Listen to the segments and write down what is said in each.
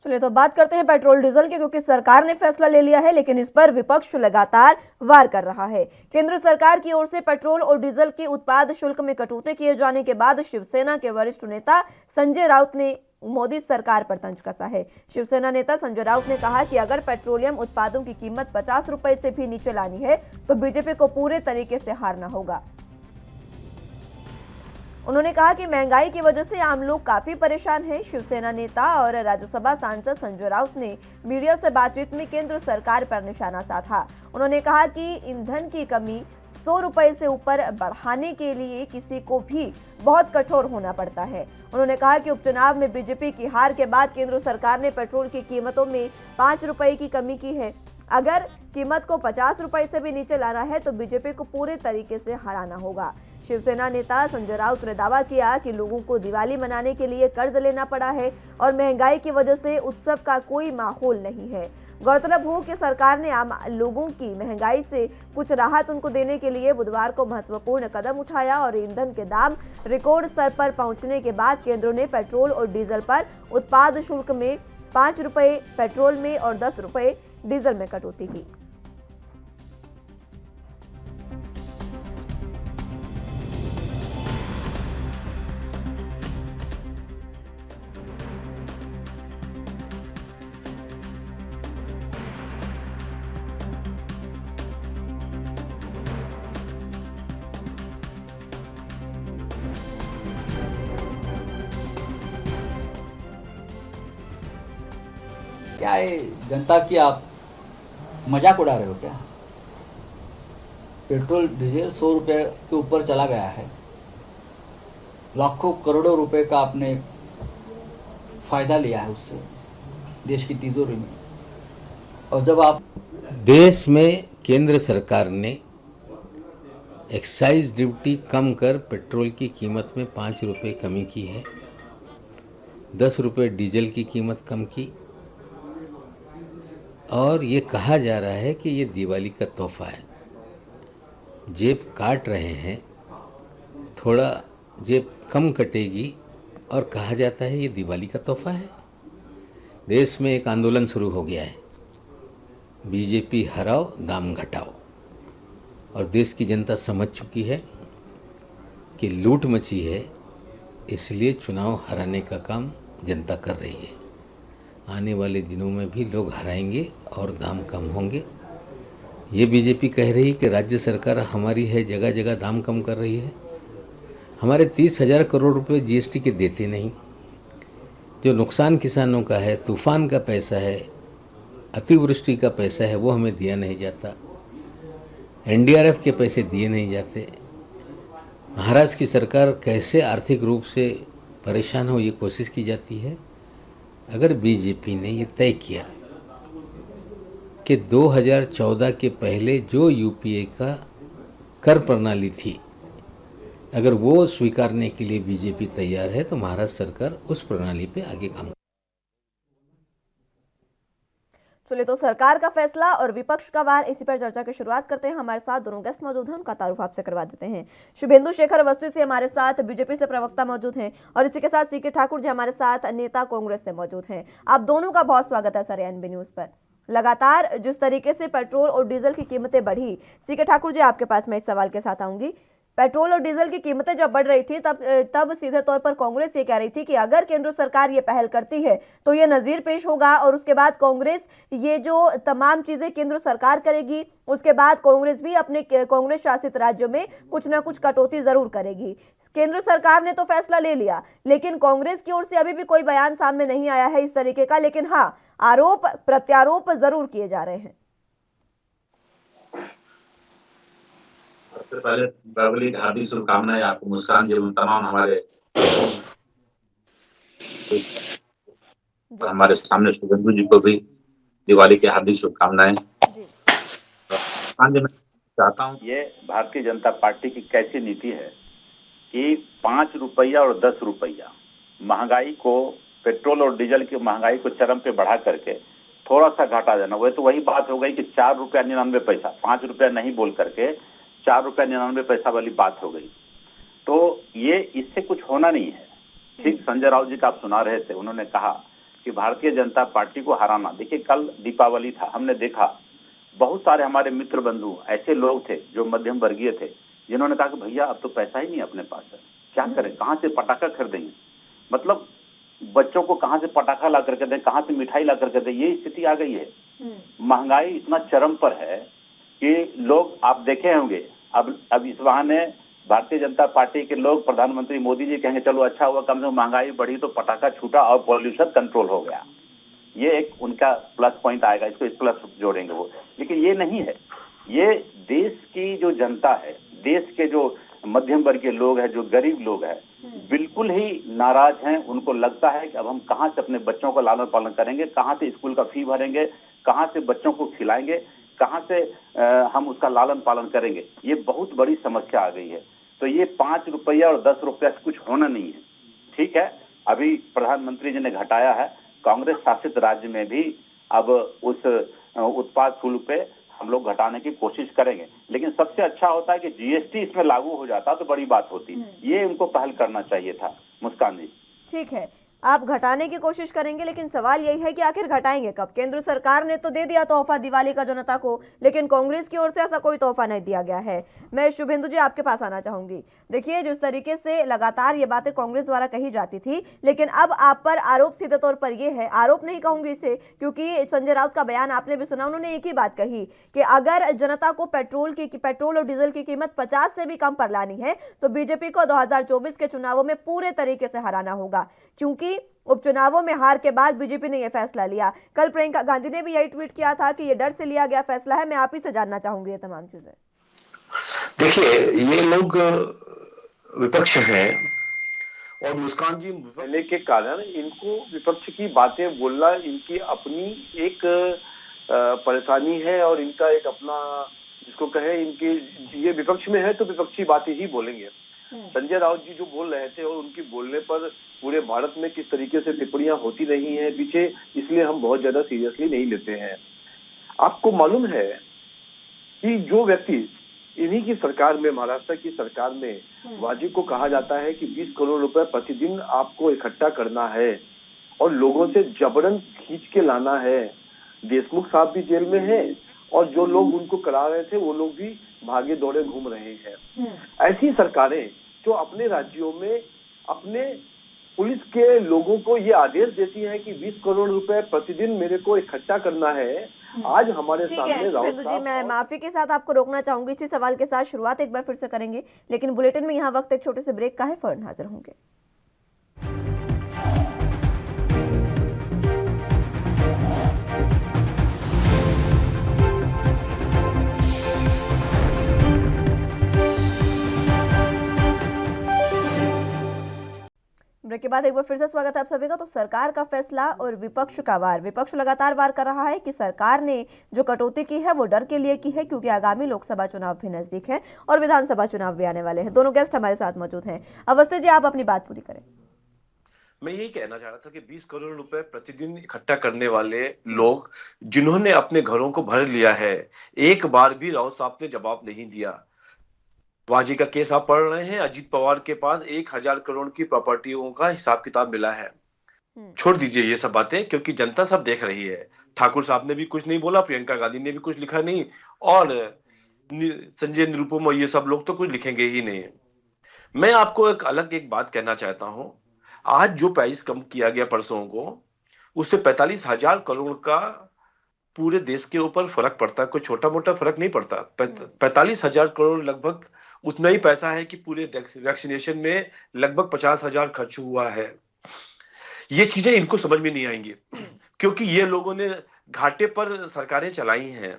चलिए तो बात करते हैं पेट्रोल डीजल की, क्योंकि सरकार ने फैसला ले लिया है लेकिन इस पर विपक्ष लगातार वार कर रहा है। केंद्र सरकार की ओर से पेट्रोल और डीजल के उत्पाद शुल्क में कटौती किए जाने के बाद शिवसेना के वरिष्ठ नेता संजय राउत ने मोदी सरकार पर तंज कसा है। शिवसेना नेता संजय राउत ने कहा कि अगर पेट्रोलियम उत्पादों की कीमत 50 रुपए से भी नीचे लानी है तो बीजेपी को पूरे तरीके से हारना होगा। उन्होंने कहा कि महंगाई की वजह से आम लोग काफी परेशान हैं। शिवसेना नेता और राज्यसभा सांसद संजय राउत ने मीडिया से बातचीत में केंद्र सरकार पर निशाना साधा। उन्होंने कहा कि ईंधन की कमी 100 रुपए से ऊपर बढ़ाने के लिए किसी को भी बहुत कठोर होना पड़ता है। उन्होंने कहा कि उपचुनाव में बीजेपी की हार के बाद केंद्र सरकार ने पेट्रोल की कीमतों में 5 रुपए की कमी की है। अगर कीमत को 50 रुपए से भी नीचे लाना है तो बीजेपी को पूरे तरीके से हराना होगा। शिवसेना नेता संजय राउत ने दावा किया कि लोगों को दिवाली मनाने के लिए कर्ज लेना पड़ा है और महंगाई की वजह से उत्सव का कोई माहौल नहीं है। गौरतलब हो कि सरकार ने आम लोगों की महंगाई से कुछ राहत उनको देने के लिए बुधवार को महत्वपूर्ण कदम उठाया और ईंधन के दाम रिकॉर्ड स्तर पर पहुंचने के बाद केंद्र ने पेट्रोल और डीजल पर उत्पाद शुल्क में 5 रुपए पेट्रोल में और 10 रुपए डीजल में कटौती की। क्या है जनता की आप मजाक उड़ा रहे हो क्या? पेट्रोल डीजल 100 रुपये के ऊपर चला गया है। लाखों करोड़ों रुपए का आपने फायदा लिया है उससे देश की तिजोरी में। और जब आप देश में केंद्र सरकार ने एक्साइज ड्यूटी कम कर पेट्रोल की कीमत में 5 रुपये कमी की है, 10 रुपये डीजल की कीमत कम की, और ये कहा जा रहा है कि ये दिवाली का तोहफा है। जेब काट रहे हैं, थोड़ा जेब कम कटेगी और कहा जाता है ये दिवाली का तोहफा है। देश में एक आंदोलन शुरू हो गया है, बीजेपी हराओ दाम घटाओ, और देश की जनता समझ चुकी है कि लूट मची है, इसलिए चुनाव हराने का काम जनता कर रही है। आने वाले दिनों में भी लोग हराएंगे और दाम कम होंगे। ये बीजेपी कह रही कि राज्य सरकार हमारी है, जगह जगह दाम कम कर रही है। हमारे 30,000 करोड़ रुपए जीएसटी के देते नहीं। जो नुकसान किसानों का है, तूफान का पैसा है, अतिवृष्टि का पैसा है, वो हमें दिया नहीं जाता। एनडीआरएफ के पैसे दिए नहीं जाते। महाराष्ट्र की सरकार कैसे आर्थिक रूप से परेशान हो, ये कोशिश की जाती है। अगर बीजेपी ने ये तय किया कि 2014 के पहले जो यूपीए का कर प्रणाली थी, अगर वो स्वीकारने के लिए बीजेपी तैयार है तो महाराष्ट्र सरकार उस प्रणाली पे आगे काम। चलिए तो सरकार का फैसला और विपक्ष का वार, इसी पर चर्चा की शुरुआत करते हैं। हमारे साथ दोनों गेस्ट मौजूद हैं, उनका तारुफ आपसे करवा देते हैं। शुभेंदु शेखर अवस्थी से हमारे साथ बीजेपी से प्रवक्ता मौजूद हैं और इसी के साथ सीके ठाकुर जी हमारे साथ नेता कांग्रेस से मौजूद हैं। आप दोनों का बहुत स्वागत है सर एनबी न्यूज पर। लगातार जिस तरीके से पेट्रोल और डीजल की कीमतें बढ़ी, सीके ठाकुर जी आपके पास मैं इस सवाल के साथ आऊंगी। पेट्रोल और डीजल की कीमतें जब बढ़ रही थी तब सीधे तौर पर कांग्रेस ये कह रही थी कि अगर केंद्र सरकार ये पहल करती है तो ये नजीर पेश होगा, और उसके बाद कांग्रेस ये जो तमाम चीजें केंद्र सरकार करेगी उसके बाद कांग्रेस भी अपने कांग्रेस शासित राज्यों में कुछ ना कुछ कटौती जरूर करेगी। केंद्र सरकार ने तो फैसला ले लिया, लेकिन कांग्रेस की ओर से अभी भी कोई बयान सामने नहीं आया है इस तरीके का, लेकिन हाँ, आरोप प्रत्यारोप जरूर किए जा रहे हैं। सबसे पहले दीपावली की हार्दिक शुभकामनाएं आपको, मुस्कान जी, तमाम हमारे सामने शुभेंदु जी को भी दिवाली की हार्दिक शुभकामनाएं। हाँ जी, मैं चाहता हूँ, ये भारतीय जनता पार्टी की कैसी नीति है कि 5 रुपया और 10 रुपया महंगाई को, पेट्रोल और डीजल की महंगाई को चरम पे बढ़ा करके थोड़ा सा घटा देना। वह तो वही बात हो गई कि 4 रुपया 99 पैसा, 5 रुपया नहीं बोल करके 4 रुपया 99 पैसा वाली बात हो गई। तो ये इससे कुछ होना नहीं है। ठीक संजय राउत जी का आप सुना रहे थे, उन्होंने कहा कि भारतीय जनता पार्टी को हराना। देखिए, कल दीपावली था, हमने देखा बहुत सारे हमारे मित्र बंधु ऐसे लोग थे जो मध्यम वर्गीय थे, जिन्होंने कहा कि भैया अब तो पैसा ही नहीं अपने पास है, क्या करें, कहाँ से पटाखा खरीदेंगे। मतलब बच्चों को कहाँ से पटाखा ला करके दें, कहाँ से मिठाई ला करके दें, ये स्थिति आ गई है। महंगाई इतना चरम पर है कि लोग, आप देखे होंगे, अब इस बहाने भारतीय जनता पार्टी के लोग, प्रधानमंत्री मोदी जी कहेंगे चलो अच्छा हुआ, कम से कम महंगाई बढ़ी तो पटाखा छूटा और पॉल्यूशन कंट्रोल हो गया। ये एक उनका प्लस पॉइंट आएगा, इसको इस प्लस जोड़ेंगे वो। लेकिन ये नहीं है, ये देश की जो जनता है, देश के जो मध्यम वर्ग के लोग हैं, जो गरीब लोग हैं, बिल्कुल ही नाराज हैं। उनको लगता है कि अब हम कहाँ से अपने बच्चों का लालन पालन करेंगे, कहाँ से स्कूल का फी भरेंगे, कहाँ से बच्चों को खिलाएंगे, कहाँ से हम उसका लालन पालन करेंगे। ये बहुत बड़ी समस्या आ गई है। तो ये 5 रुपया और 10 रुपया से कुछ होना नहीं है। ठीक है, अभी प्रधानमंत्री जी ने घटाया है, कांग्रेस शासित राज्य में भी अब उस उत्पाद शुल्क पे हम लोग घटाने की कोशिश करेंगे। लेकिन सबसे अच्छा होता है कि जीएसटी इसमें लागू हो जाता तो बड़ी बात होती। ये उनको पहल करना चाहिए था। मुस्कान जी, ठीक है, आप घटाने की कोशिश करेंगे, लेकिन सवाल यही है कि आखिर घटाएंगे कब? केंद्र सरकार ने तो दे दिया तोहफा दिवाली का जनता को, लेकिन कांग्रेस की ओर से ऐसा कोई तोहफा नहीं दिया गया है। मैं शुभेंदु जी आपके पास आना चाहूंगी। देखिए, जिस तरीके से लगातार ये बातें कांग्रेस द्वारा कही जाती थी, लेकिन अब आप पर आरोप सीधे तौर पर यह है, आरोप नहीं कहूंगी इसे, क्योंकि संजय राउत का बयान आपने भी सुना, उन्होंने एक ही बात कही कि अगर जनता को पेट्रोल और डीजल की कीमत 50 से भी कम पर लानी है तो बीजेपी को 2024 के चुनावों में पूरे तरीके से हराना होगा, क्योंकि उपचुनावों में हार के बाद बीजेपी ने यह फैसला लिया। कल प्रियंका गांधी ने भी यही ट्वीट किया था कि यह डर से लिया गया फैसला है। मैं आप ही से जानना चाहूंगी ये तमाम चीजें। देखिए, ये लोग विपक्ष हैं और मुस्कान जी पहले के कारण इनको विपक्ष की बातें बोलना इनकी अपनी एक परेशानी है और इनका एक अपना, जिसको कहे, इनकी ये विपक्ष में है तो विपक्षी बातें ही बोलेंगे। संजय राउत जी जो बोल रहे थे और उनकी बोलने पर पूरे भारत में किस तरीके से टिप्पणियां होती रही हैं पीछे, इसलिए हम बहुत ज्यादा सीरियसली नहीं लेते हैं। आपको मालूम है कि जो व्यक्ति इन्हीं की सरकार में, महाराष्ट्र की सरकार में, वाजिब को कहा जाता है कि 20 करोड़ रुपए प्रतिदिन आपको इकट्ठा करना है और लोगों से जबरन खींच के लाना है। देशमुख साहब भी जेल में है और जो लोग उनको करा रहे थे वो लोग भी भागे दौड़े घूम रहे हैं। ऐसी सरकारें जो अपने राज्यों में अपने पुलिस के लोगों को ये आदेश देती है कि 20 करोड़ रुपए प्रतिदिन मेरे को इकट्ठा करना है, आज हमारे सामने राउत जी, मैं माफी के साथ आपको रोकना चाहूंगी। इसी सवाल के साथ शुरुआत एक बार फिर से करेंगे, लेकिन बुलेटिन में यहाँ वक्त एक छोटे से ब्रेक का है, फौरन हाजिर होंगे। ब्रेक के बाद एक बार फिर से स्वागत है आप सभी का। तो सरकार का फैसला और विपक्ष का वार। विपक्ष लगातार वार कर रहा है कि सरकार ने जो कटौती की है वो डर के लिए की है, क्योंकि आगामी लोकसभा चुनाव भी नजदीक है और विधानसभा चुनाव भी आने वाले हैं। दोनों गेस्ट हमारे साथ मौजूद हैं। अवस्थी जी, आप अपनी बात पूरी करें। मैं यही कहना चाह रहा था कि 20 करोड़ रुपए प्रतिदिन इकट्ठा करने वाले लोग जिन्होंने अपने घरों को भर लिया है, एक बार भी राउत साहब ने जवाब नहीं दिया। वाजी का केस आप पढ़ रहे हैं, अजीत पवार के पास 1000 करोड़ की प्रॉपर्टियों का हिसाब किताब मिला है। छोड़ दीजिए ये सब बातें, क्योंकि जनता सब देख रही है। ठाकुर साहब ने भी कुछ नहीं बोला, प्रियंका गांधी ने भी कुछ लिखा नहीं, और संजय निरुपम ये सब लोग तो कुछ लिखेंगे ही नहीं। मैं आपको एक बात कहना चाहता हूं। आज जो प्राइस कम किया गया परसों को, उससे 45,000 करोड़ का पूरे देश के ऊपर फर्क पड़ता है। कोई छोटा मोटा फर्क नहीं पड़ता। 45,000 करोड़ लगभग उतना ही पैसा है कि पूरे वैक्सीनेशन में लगभग 50,000 खर्च हुआ है। ये चीजें इनको समझ में नहीं आएंगी, क्योंकि ये लोगों ने घाटे पर सरकारें चलाई हैं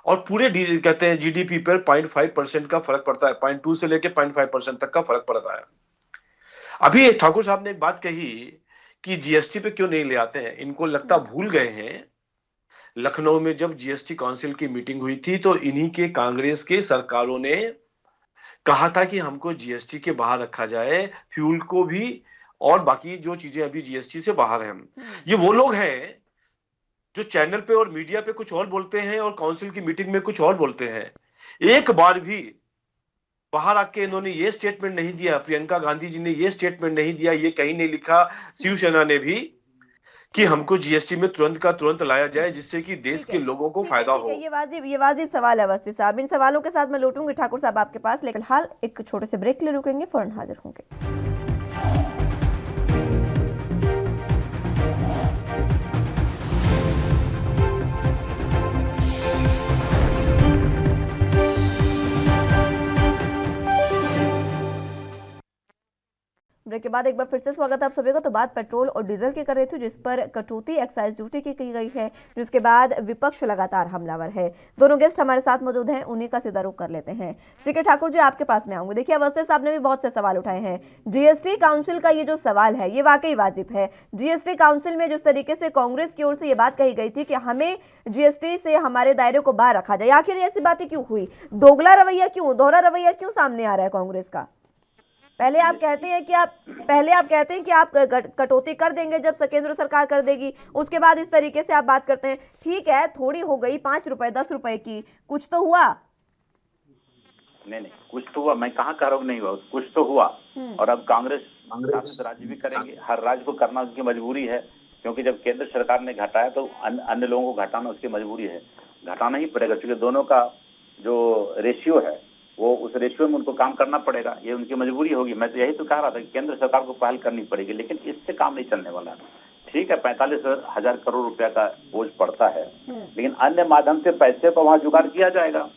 और पूरे कहते हैं जीडीपी पर 0.5% का फर्क पड़ता है। 0.2 से लेकर 0.5% तक का फर्क पड़ता है। अभी ठाकुर साहब ने एक बात कही कि जीएसटी पे क्यों नहीं ले आते हैं। इनको लगता भूल गए हैं, लखनऊ में जब जीएसटी काउंसिल की मीटिंग हुई थी तो इन्हीं के कांग्रेस के सरकारों ने कहा था कि हमको जीएसटी के बाहर रखा जाए, फ्यूल को भी, और बाकी जो चीजें अभी जीएसटी से बाहर हैं। ये वो लोग हैं जो चैनल पे और मीडिया पे कुछ और बोलते हैं और काउंसिल की मीटिंग में कुछ और बोलते हैं। एक बार भी बाहर आके इन्होंने ये स्टेटमेंट नहीं दिया, प्रियंका गांधी जी ने ये स्टेटमेंट नहीं दिया, ये कहीं नहीं लिखा शिवसेना ने भी, कि हमको जीएसटी में तुरंत का तुरंत लाया जाए, जिससे कि देश ठीक के है, लोगों को ठीक फायदा ठीक हो। ये वाजिब सवाल है अवस्थी साहब। इन सवालों के साथ मैं लौटूंगी ठाकुर साहब आपके पास, लेकिन हाल एक छोटे से ब्रेक के लिए रुकेंगे, फौरन हाजिर होंगे। ब्रेक के बाद एक बार फिर से स्वागत है आप सभी का। तो बात पेट्रोल और डीजल की कर रही थी, जिस पर कटौती एक्साइज ड्यूटी की गई है, जिसके बाद विपक्ष लगातार हमलावर है। दोनों गेस्ट हमारे साथ मौजूद हैं, उन्हीं का सीधा रुख कर लेते हैं। सीके ठाकुर जी, आपके पास में आऊंगी। देखिए, अवस्थी साहब ने भी बहुत से सवाल उठाए हैं। जीएसटी काउंसिल का ये जो सवाल है, ये वाकई वाजिब है। जीएसटी काउंसिल में जिस तरीके से कांग्रेस की ओर से ये बात कही गई थी कि हमें जीएसटी से हमारे दायरे को बाहर रखा जाए, आखिर ऐसी बातें क्यों हुई? दोगला रवैया क्यों, दोहरा रवैया क्यों सामने आ रहा है कांग्रेस का? पहले आप कहते हैं कि आप कटौती कर देंगे जब केंद्र सरकार कर देगी, उसके बाद इस तरीके से आप बात करते हैं। ठीक है, थोड़ी हो गई, 5 रुपए 10 रुपए की, कुछ तो हुआ। नहीं, कुछ तो हुआ, मैं कहाँ कह रहा हूँ नहीं हुआ, कुछ तो हुआ। और अब कांग्रेस राज्य भी करेंगे, हर राज्य को करना उसकी मजबूरी है, क्योंकि जब केंद्र सरकार ने घटाया तो अन्य लोगों को घटाना उसकी मजबूरी है, घटाना ही पड़ेगा, क्योंकि दोनों का जो रेशियो है वो उस रेशियो में उनको काम करना पड़ेगा, ये उनकी मजबूरी होगी। मैं तो यही तो कह रहा था कि केंद्र सरकार को पहल करनी पड़ेगी, लेकिन इससे काम नहीं चलने वाला। ठीक है, 45,000 करोड़ रुपया का बोझ पड़ता है, लेकिन अन्य माध्यम से पैसे को वहां जुगाड़ किया जाएगा,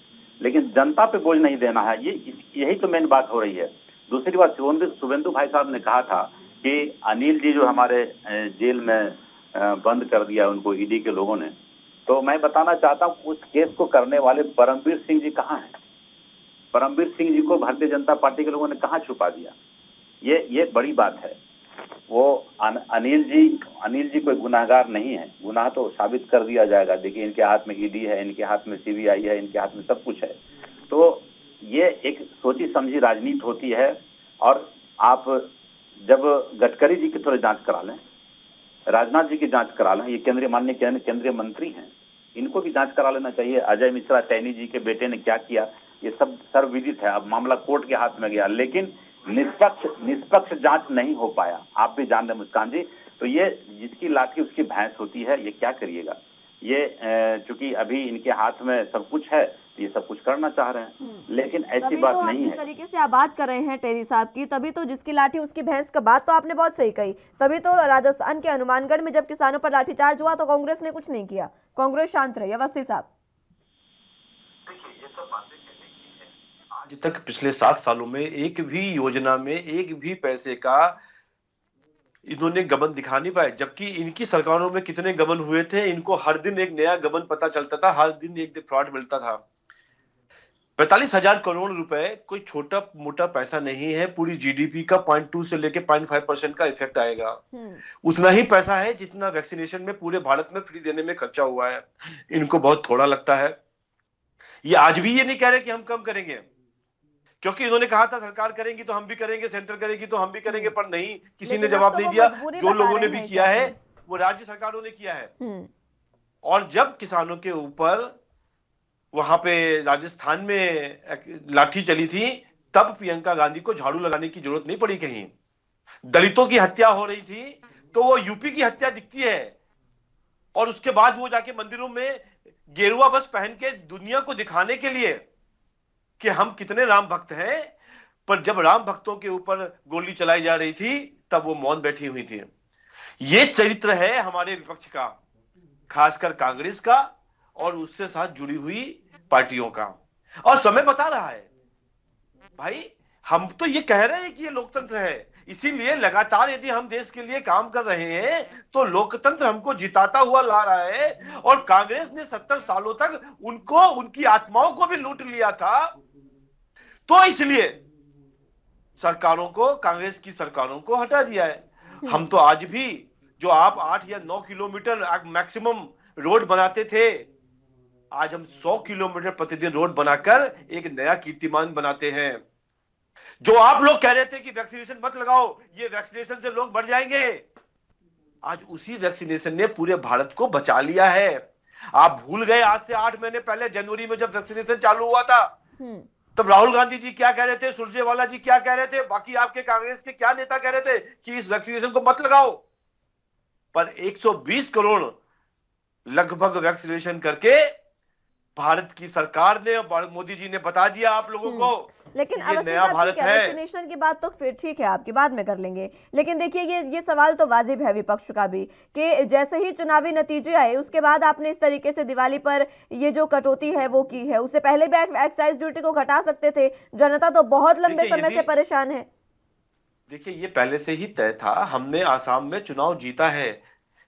लेकिन जनता पे बोझ नहीं देना है। यही तो मेन बात हो रही है। दूसरी बात, शुभेंदु भाई साहब ने कहा था कि अनिल जी जो हमारे जेल में बंद कर दिया उनको ईडी के लोगों ने, तो मैं बताना चाहता हूँ उस केस को करने वाले परमवीर सिंह जी कहाँ हैं? परमवीर सिंह जी को भारतीय जनता पार्टी के लोगों ने कहाँ छुपा दिया? ये बड़ी बात है। वो अनिल जी कोई गुनाहगार नहीं है, गुनाह तो साबित कर दिया जाएगा। देखिए, इनके हाथ में ईडी है, इनके हाथ में सीबीआई है, इनके हाथ में सब कुछ है। तो ये एक सोची समझी राजनीति होती है। और आप जब गडकरी जी की थोड़ी जांच करा लें, राजनाथ जी की जांच करा लें, ये माननीय केंद्रीय मंत्री हैं, इनको भी जांच करा लेना चाहिए। अजय मिश्रा सैनी जी के बेटे ने क्या किया, ये सब सर्वविदित है। अब मामला कोर्ट के हाथ में गया, लेकिन निष्पक्ष जांच नहीं हो पाया, आप भी जान रहे मुस्कान जी। तो ये जिसकी लाठी उसकी भैंस होती है, ये क्या करिएगा? ये चूंकि अभी इनके हाथ में सब कुछ है, ये सब कुछ करना चाह रहे हैं, लेकिन ऐसी बात तो नहीं है। जिस तरीके से आप बात कर रहे हैं टेरी साहब की, तभी तो जिसकी लाठी उसकी भैंस का बात तो आपने बहुत सही कही। तभी तो राजस्थान के हनुमानगढ़ में जब किसानों पर लाठीचार्ज हुआ तो कांग्रेस ने कुछ नहीं किया, कांग्रेस शांत रही। अवस्थी साहब, आज तक पिछले 7 सालों में एक भी योजना में एक भी पैसे का इन्होंने गबन दिखा नहीं पाए, जबकि इनकी सरकारों में कितने गबन हुए थे, इनको हर दिन एक नया गबन पता चलता था, हर दिन एक फ्रॉड मिलता था। 45,000 करोड़ रुपए कोई छोटा मोटा पैसा नहीं है। पूरी जीडीपी का 0.2 से लेके 0.5% का इफेक्ट आएगा। उतना ही पैसा है जितना वैक्सीनेशन में पूरे भारत में फ्री देने में खर्चा हुआ है। इनको बहुत थोड़ा लगता है। ये आज भी ये नहीं कह रहे कि हम कम करेंगे, क्योंकि इन्होंने कहा था सरकार करेंगी तो हम भी करेंगे, सेंटर करेगी तो हम भी करेंगे, पर नहीं, किसी ने जवाब नहीं दिया। जो लोगों ने भी किया है वो राज्य सरकारों ने किया है। और जब किसानों के ऊपर वहां पे राजस्थान में लाठी चली थी, तब प्रियंका गांधी को झाड़ू लगाने की जरूरत नहीं पड़ी। कहीं दलितों की हत्या हो रही थी तो वो यूपी की हत्या दिखती है, और उसके बाद वो जाके मंदिरों में गेरुआ बस पहन के दुनिया को दिखाने के लिए कि हम कितने राम भक्त हैं, पर जब राम भक्तों के ऊपर गोली चलाई जा रही थी तब वो मौन बैठी हुई थी। ये चरित्र है हमारे विपक्ष का, खासकर कांग्रेस का और उससे साथ जुड़ी हुई पार्टियों का। और समय बता रहा है भाई, हम तो ये कह रहे हैं कि ये लोकतंत्र है, इसीलिए लगातार यदि हम देश के लिए काम कर रहे हैं तो लोकतंत्र हमको जिताता हुआ ला रहा है। और कांग्रेस ने 70 सालों तक उनको, उनकी आत्माओं को भी लूट लिया था, तो इसलिए सरकारों को, कांग्रेस की सरकारों को हटा दिया है। हम तो आज भी जो आप 8 या 9 किलोमीटर मैक्सिमम रोड बनाते थे, आज हम 100 किलोमीटर प्रतिदिन रोड बनाकर एक नया कीर्तिमान बनाते हैं। जो आप लोग कह रहे थे कि वैक्सीनेशन मत लगाओ, ये वैक्सीनेशन से लोग बढ़ जाएंगे, आज उसी वैक्सीनेशन ने पूरे भारत को बचा लिया है। आप भूल गए, आज से 8 महीने पहले जनवरी में जब वैक्सीनेशन चालू हुआ था, तब राहुल गांधी जी क्या कह रहे थे, सुरजेवाला जी क्या कह रहे थे, बाकी आपके कांग्रेस के क्या नेता कह रहे थे कि इस वैक्सीनेशन को मत लगाओ। पर 120 करोड़ लगभग वैक्सीनेशन करके भारत की सरकार ने और मोदी जी ने बता दिया आप लोगों को लेकिन कि ये अवस्थी नया साहब, भारत ठीक है, है। वैक्सीनेशन की बात तो फिर ठीक है, आपकी बाद में कर लेंगे। लेकिन देखिए, ये सवाल तो वाजिब है विपक्ष का भी कि जैसे ही चुनावी नतीजे आए उसके बाद आपने इस तरीके से दिवाली पर ये जो कटौती है वो की है। उससे पहले भी एक्साइज ड्यूटी को घटा सकते थे। जनता तो बहुत लंबे देखिए, समय से परेशान है। देखिए ये पहले से ही तय था। हमने आसाम में चुनाव जीता है।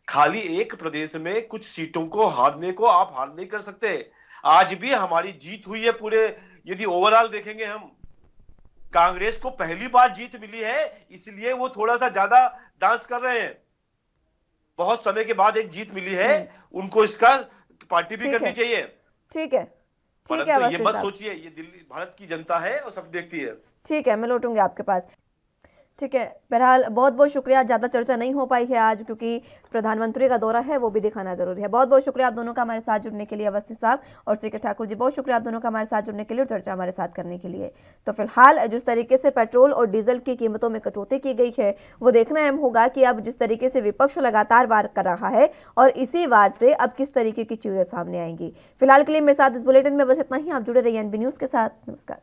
खाली एक प्रदेश में कुछ सीटों को हारने को आप हार नहीं कर सकते। आज भी हमारी जीत हुई है पूरे, यदि ओवरऑल देखेंगे हम, कांग्रेस को पहली बार जीत मिली है, इसलिए वो थोड़ा सा ज्यादा डांस कर रहे हैं। बहुत समय के बाद एक जीत मिली है, उनको इसका पार्टी भी ठीक करनी है। चाहिए। ठीक है, ठीक है परंतु ये अवस्थी मत साहब। सोचिए ये दिल्ली भारत की जनता है और सब देखती है। ठीक है, मैं लौटूंगी आपके पास। ठीक है, बहरहाल बहुत बहुत शुक्रिया। ज़्यादा चर्चा नहीं हो पाई है आज क्योंकि प्रधानमंत्री का दौरा है, वो भी दिखाना जरूरी है। बहुत बहुत शुक्रिया आप दोनों का हमारे साथ जुड़ने के लिए, अवस्थी साहब और सी के ठाकुर जी। बहुत शुक्रिया आप दोनों का हमारे साथ जुड़ने के लिए और चर्चा हमारे साथ करने के लिए। तो फिलहाल जिस तरीके से पेट्रोल और डीजल की कीमतों में कटौती की गई है वो देखना अहम होगा कि अब जिस तरीके से विपक्ष लगातार वार कर रहा है और इसी वार से अब किस तरीके की चीज़ें सामने आएंगी। फिलहाल के लिए मेरे साथ इस बुलेटिन में बस इतना ही। आप जुड़े रहिए एनबी न्यूज़ के साथ। नमस्कार।